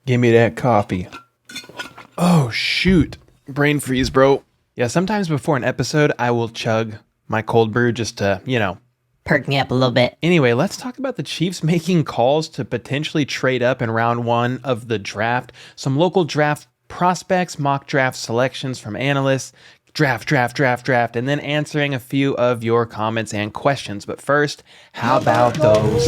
Give me that coffee. Oh, shoot. Brain freeze, bro. Yeah, sometimes before an episode, I will chug my cold brew just to, perk me up a little bit. Anyway, let's talk about the Chiefs making calls to potentially trade up in round one of the draft. Some local draft prospects, mock draft selections from analysts, draft, and then answering a few of your comments and questions. But first, how about those?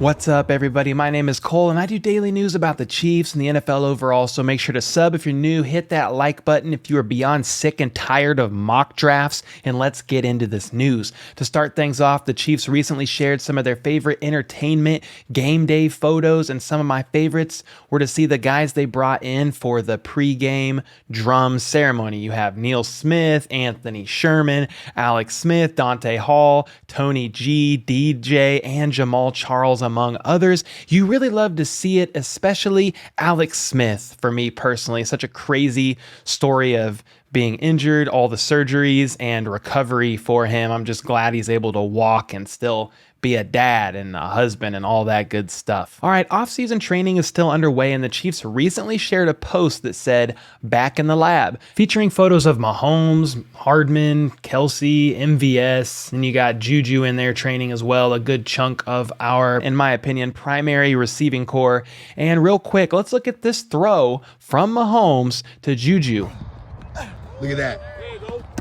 What's up, everybody? My name is Cole, and I do daily news about the Chiefs and the NFL overall, so make sure to sub if you're new, hit that like button if you are beyond sick and tired of mock drafts, and let's get into this news. To start things off, the Chiefs recently shared some of their favorite entertainment game day photos, and some of my favorites were to see the guys they brought in for the pregame drum ceremony. You have Neil Smith, Anthony Sherman, Alex Smith, Dante Hall, Tony G, DJ, and Jamal Charles, among others. You really love to see it, especially Alex Smith. For me personally, such a crazy story of being injured, all the surgeries and recovery for him. I'm just glad he's able to walk and still be a dad and a husband and all that good stuff. All right, offseason training is still underway, and the Chiefs recently shared a post that said, "Back in the lab," featuring photos of Mahomes, Hardman, Kelce, MVS, and you got Juju in there training as well, a good chunk of our, in my opinion, primary receiving core. And real quick, let's look at this throw from Mahomes to Juju. Look at that.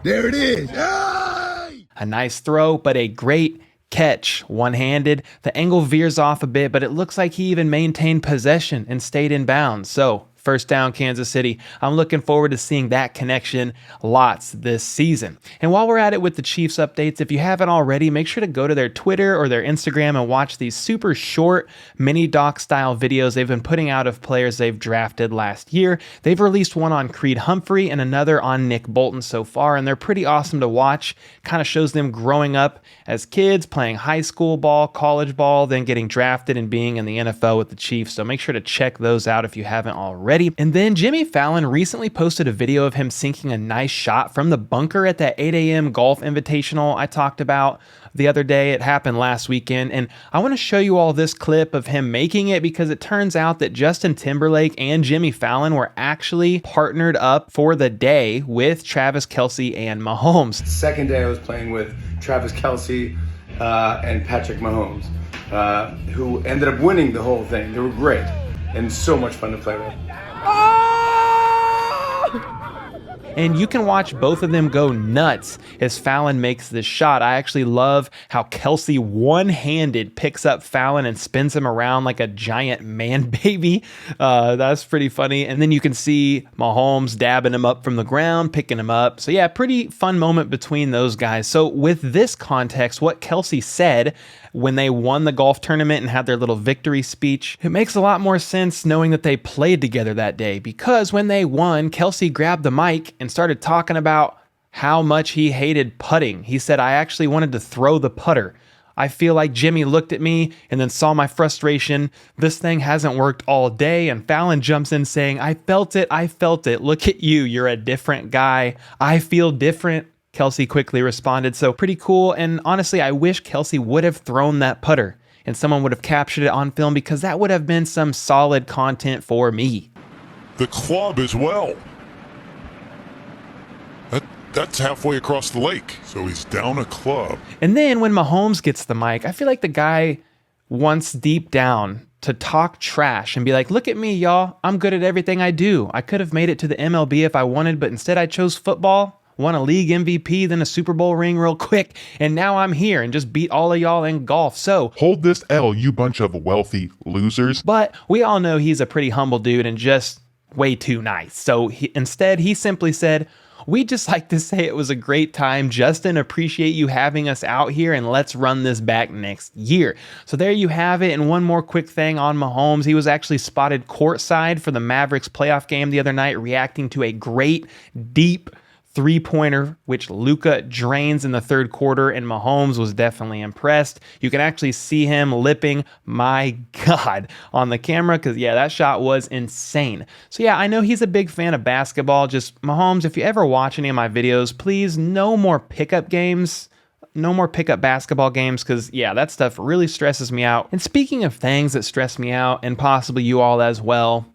There it is. Yay! A nice throw, but a great catch one-handed. The angle veers off a bit, but it looks like he even maintained possession and stayed in bounds. So first down, Kansas City. I'm looking forward to seeing that connection lots this season. And while we're at it with the Chiefs updates, if you haven't already, make sure to go to their Twitter or their Instagram and watch these super short mini doc style videos they've been putting out of players they've drafted last year. They've released one on Creed Humphrey and another on Nick Bolton so far, and they're pretty awesome to watch. Kind of shows them growing up as kids, playing high school ball, college ball, then getting drafted and being in the NFL with the Chiefs. So make sure to check those out if you haven't already. And then Jimmy Fallon recently posted a video of him sinking a nice shot from the bunker at that 8 a.m. golf invitational I talked about the other day. It happened last weekend, and I want to show you all this clip of him making it because it turns out that Justin Timberlake and Jimmy Fallon were actually partnered up for the day with Travis Kelce and Mahomes. Second day I was playing with Travis Kelce and Patrick Mahomes, who ended up winning the whole thing. They were great and so much fun to play with. And you can watch both of them go nuts as Fallon makes this shot. I actually love how Kelce one-handed picks up Fallon and spins him around like a giant man baby. That's pretty funny. And then you can see Mahomes dabbing him up from the ground, picking him up. So yeah, pretty fun moment between those guys. So with this context, what Kelce said when they won the golf tournament and had their little victory speech, it makes a lot more sense knowing that they played together that day, because when they won, Kelce grabbed the mic and started talking about how much he hated putting. He said, "I actually wanted to throw the putter. I feel like Jimmy looked at me and then saw my frustration. This thing hasn't worked all day." And Fallon jumps in saying, I felt it. Look at you. You're a different guy. I feel different." Kelce quickly responded. So pretty cool. And honestly, I wish Kelce would have thrown that putter and someone would have captured it on film, because that would have been some solid content for me. The club as well. That's halfway across the lake. So he's down a club. And then when Mahomes gets the mic, I feel like the guy wants deep down to talk trash and be like, "Look at me, y'all. I'm good at everything I do. I could have made it to the MLB if I wanted, but instead I chose football, won a league MVP, then a Super Bowl ring real quick, and now I'm here and just beat all of y'all in golf. So hold this L, you bunch of wealthy losers." But we all know he's a pretty humble dude and just way too nice. So instead, he simply said, "We'd just like to say it was a great time. Justin, appreciate you having us out here, and let's run this back next year." So there you have it. And one more quick thing on Mahomes. He was actually spotted courtside for the Mavericks playoff game the other night, reacting to a great, deep three-pointer, which Luka drains in the third quarter, and Mahomes was definitely impressed. You can actually see him lipping, my God, on the camera, because, yeah, that shot was insane. So, yeah, I know he's a big fan of basketball. Just, Mahomes, if you ever watch any of my videos, please, no more pickup games. no more pickup basketball games because, yeah, that stuff really stresses me out. And speaking of things that stress me out, and possibly you all as well,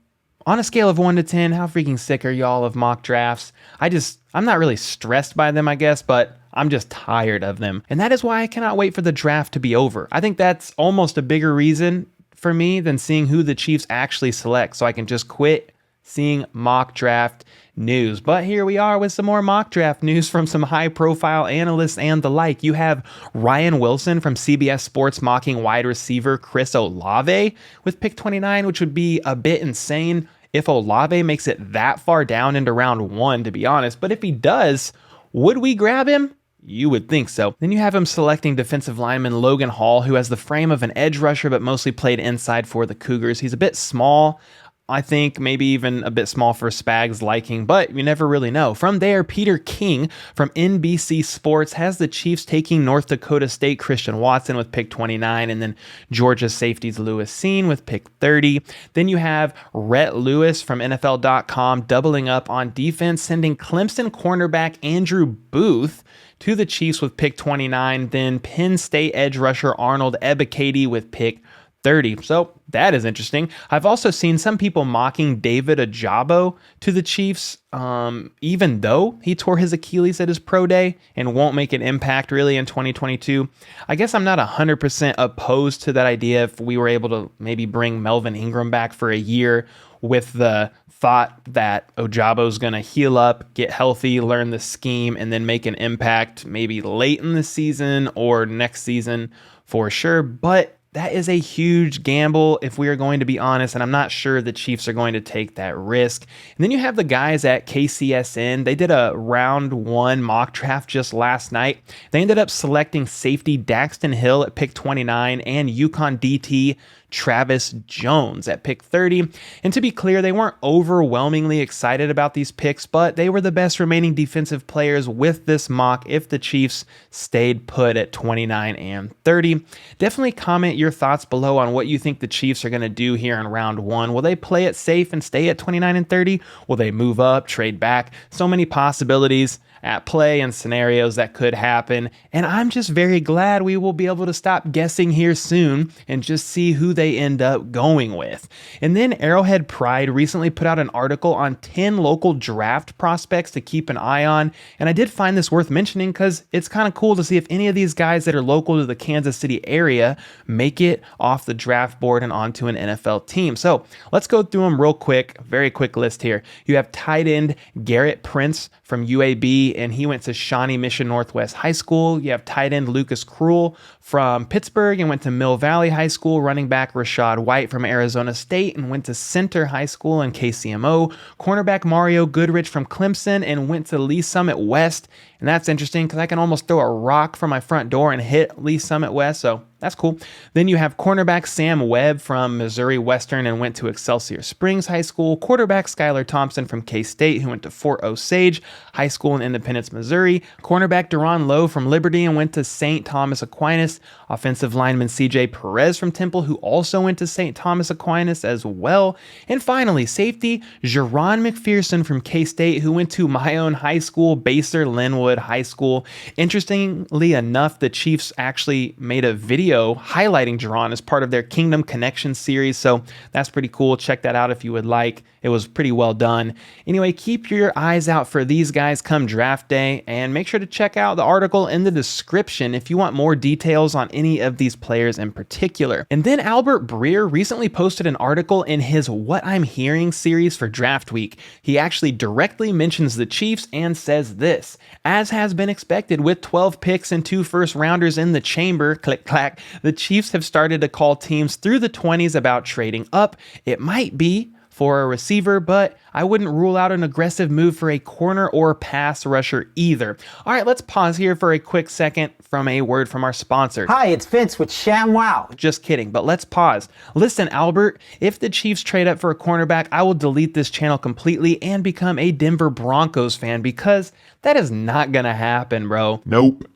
on a scale of 1 to 10, how freaking sick are y'all of mock drafts? I'm not really stressed by them, I guess, but I'm just tired of them. And that is why I cannot wait for the draft to be over. I think that's almost a bigger reason for me than seeing who the Chiefs actually select, so I can just quit seeing mock draft news. But here we are with some more mock draft news from some high profile analysts and the like. You have Ryan Wilson from CBS Sports mocking wide receiver Chris Olave with pick 29, which would be a bit insane if Olave makes it that far down into round 1, to be honest. But if he does, would we grab him? You would think so. Then you have him selecting defensive lineman Logan Hall, who has the frame of an edge rusher but mostly played inside for the Cougars. He's a bit small, I think, maybe even a bit small for Spag's liking, but you never really know. From there, Peter King from NBC Sports has the Chiefs taking North Dakota State Christian Watson with pick 29, and then Georgia safeties Lewis Seen with pick 30. Then you have Rhett Lewis from NFL.com doubling up on defense, sending Clemson cornerback Andrew Booth to the Chiefs with pick 29. Then Penn State edge rusher Arnold Ebiketie with pick 30. So that is interesting. I've also seen some people mocking David Ojabo to the Chiefs, even though he tore his Achilles at his pro day and won't make an impact really in 2022. I guess I'm not 100% opposed to that idea if we were able to maybe bring Melvin Ingram back for a year with the thought that Ojabo's going to heal up, get healthy, learn the scheme, and then make an impact maybe late in the season or next season for sure. But that is a huge gamble if we are going to be honest, and I'm not sure the Chiefs are going to take that risk. And then you have the guys at KCSN. They did a round 1 mock draft just last night. They ended up selecting safety Daxton Hill at pick 29 and UConn DT Travis Jones at pick 30. And to be clear, they weren't overwhelmingly excited about these picks, but they were the best remaining defensive players with this mock if the Chiefs stayed put at 29 and 30. Definitely comment your thoughts below on what you think the Chiefs are going to do here in round 1. Will they play it safe and stay at 29 and 30? Will they move up, trade back? So many possibilities at play and scenarios that could happen, and I'm just very glad we will be able to stop guessing here soon and just see who they end up going with. And then Arrowhead Pride recently put out an article on 10 local draft prospects to keep an eye on, and I did find this worth mentioning because it's kind of cool to see if any of these guys that are local to the Kansas City area make it off the draft board and onto an NFL team. So let's go through them real quick, very quick list here. You have tight end Garrett Prince from UAB, and he went to Shawnee Mission Northwest High School. You have tight end Lucas Krull from Pittsburgh and went to Mill Valley High School. Running back Rashad White from Arizona State and went to Center High School and KCMO. Cornerback Mario Goodrich from Clemson and went to Lee Summit West. And that's interesting because I can almost throw a rock from my front door and hit Lee Summit West, so that's cool. Then you have cornerback Sam Webb from Missouri Western and went to Excelsior Springs High School. Quarterback Skylar Thompson from K-State who went to Fort Osage High School in Independence, Missouri. Cornerback Deron Lowe from Liberty and went to St. Thomas Aquinas. Offensive lineman CJ Perez from Temple who also went to St. Thomas Aquinas as well. And finally, safety Jerron McPherson from K-State who went to my own high school, Baser Linwood High School. Interestingly enough, the Chiefs actually made a video highlighting Jerron as part of their Kingdom Connection series, so that's pretty cool. Check that out if you would like. It was pretty well done. Anyway, keep your eyes out for these guys come draft day, and make sure to check out the article in the description if you want more details on any of these players in particular. And then Albert Breer recently posted an article in his What I'm Hearing series for Draft Week. He actually directly mentions the Chiefs and says this: as has been expected with 12 picks and 2 first rounders in the chamber, click clack, the Chiefs have started to call teams through the 20s about trading up. It might be for a receiver, but I wouldn't rule out an aggressive move for a corner or pass rusher either. All right, let's pause here for a quick second from a word from our sponsor. Hi, it's Vince with ShamWow. Just kidding, but let's pause. Listen, Albert, if the Chiefs trade up for a cornerback, I will delete this channel completely and become a Denver Broncos fan because that is not going to happen, bro. Nope.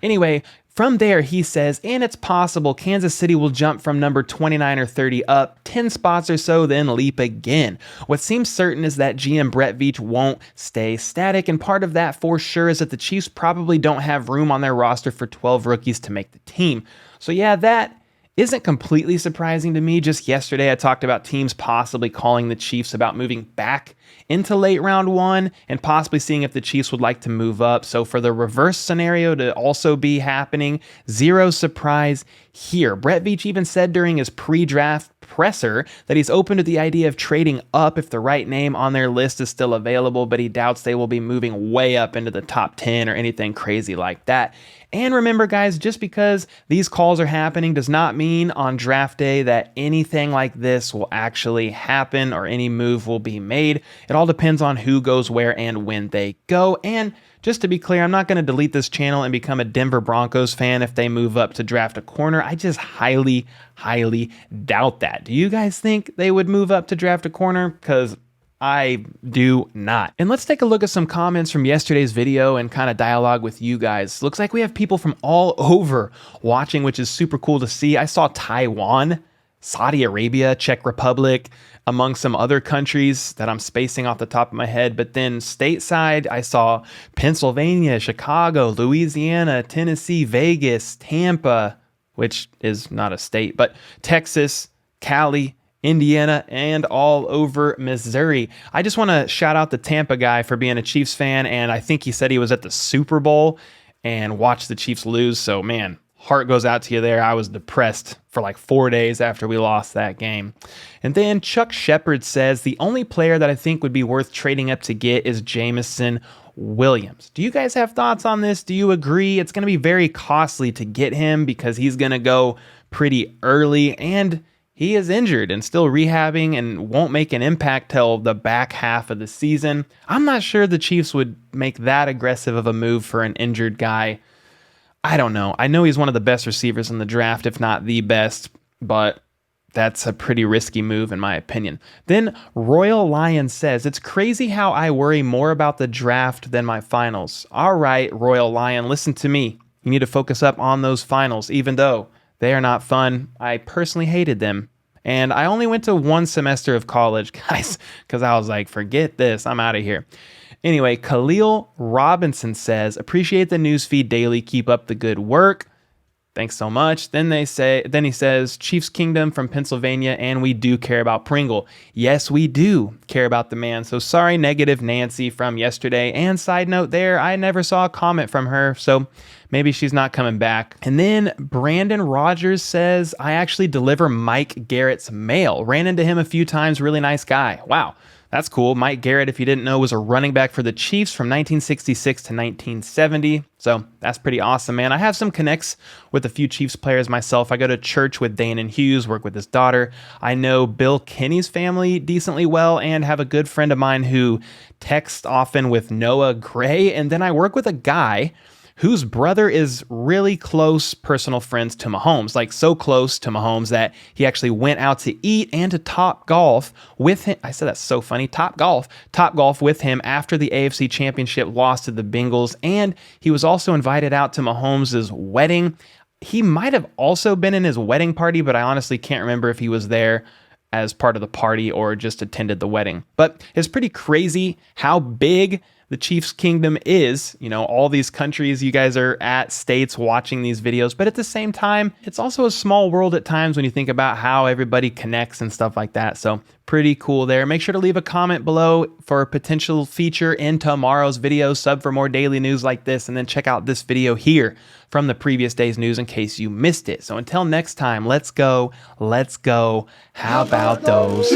Anyway, From there, he says, and it's possible Kansas City will jump from number 29 or 30 up 10 spots or so, then leap again. What seems certain is that GM Brett Veach won't stay static, and part of that for sure is that the Chiefs probably don't have room on their roster for 12 rookies to make the team. So yeah, that isn't completely surprising to me. Just yesterday, I talked about teams possibly calling the Chiefs about moving back into late round one and possibly seeing if the Chiefs would like to move up. So for the reverse scenario to also be happening, zero surprise here. Brett Veach even said during his pre-draft presser that he's open to the idea of trading up if the right name on their list is still available, but he doubts they will be moving way up into the top 10 or anything crazy like that. And remember, guys, just because these calls are happening does not mean on draft day that anything like this will actually happen or any move will be made. It all depends on who goes where and when they go. And just to be clear, I'm not going to delete this channel and become a Denver Broncos fan if they move up to draft a corner. I just highly, highly doubt that. Do you guys think they would move up to draft a corner? Because I do not. And let's take a look at some comments from yesterday's video and kind of dialogue with you guys. Looks like we have people from all over watching, which is super cool to see. I saw Taiwan, Saudi Arabia, Czech Republic, among some other countries that I'm spacing off the top of my head. But then stateside, I saw Pennsylvania, Chicago, Louisiana, Tennessee, Vegas, Tampa, which is not a state, but Texas, Cali, Indiana, and all over Missouri. I just want to shout out the Tampa guy for being a Chiefs fan, and I think he said he was at the Super Bowl and watched the Chiefs lose. So man, heart goes out to you there. I was depressed for like 4 days after we lost that game. And then Chuck Shepard says, the only player that I think would be worth trading up to get is Jameson Williams. Do you guys have thoughts on this? Do you agree? It's going to be very costly to get him because he's going to go pretty early, and he is injured and still rehabbing and won't make an impact till the back half of the season. I'm not sure the Chiefs would make that aggressive of a move for an injured guy. I don't know. I know he's one of the best receivers in the draft, if not the best, but that's a pretty risky move in my opinion. Then Royal Lion says, it's crazy how I worry more about the draft than my finals. All right, Royal Lion, listen to me. You need to focus up on those finals, even though they are not fun. I personally hated them. And I only went to one semester of college, guys, because I was like, forget this, I'm out of here. Anyway, Khalil Robinson says, appreciate the newsfeed daily, keep up the good work. Thanks so much. Then he says, Chiefs Kingdom from Pennsylvania, and we do care about Pringle. Yes, we do care about the man. So sorry, Negative Nancy from yesterday. And side note there, I never saw a comment from her, so maybe she's not coming back. And then Brandon Rogers says, I actually deliver Mike Garrett's mail. Ran into him a few times, really nice guy. Wow. That's cool. Mike Garrett, if you didn't know, was a running back for the Chiefs from 1966 to 1970. So that's pretty awesome, man. I have some connects with a few Chiefs players myself. I go to church with Dane and Hughes, work with his daughter. I know Bill Kenny's family decently well and have a good friend of mine who texts often with Noah Gray. And then I work with a guy whose brother is really close personal friends to Mahomes, like so close to Mahomes that he actually went out to eat and to Top Golf with him. I said that's so funny. Top Golf with him after the AFC Championship loss to the Bengals, and he was also invited out to Mahomes' wedding. He might have also been in his wedding party, but I honestly can't remember if he was there as part of the party or just attended the wedding. But it's pretty crazy how big the Chiefs Kingdom is, you know, all these countries you guys are at, states watching these videos, but at the same time, it's also a small world at times when you think about how everybody connects and stuff like that. So pretty cool there. Make sure to leave a comment below for a potential feature in tomorrow's video, sub for more daily news like this, and then check out this video here from the previous day's news in case you missed it. So until next time, let's go. How about those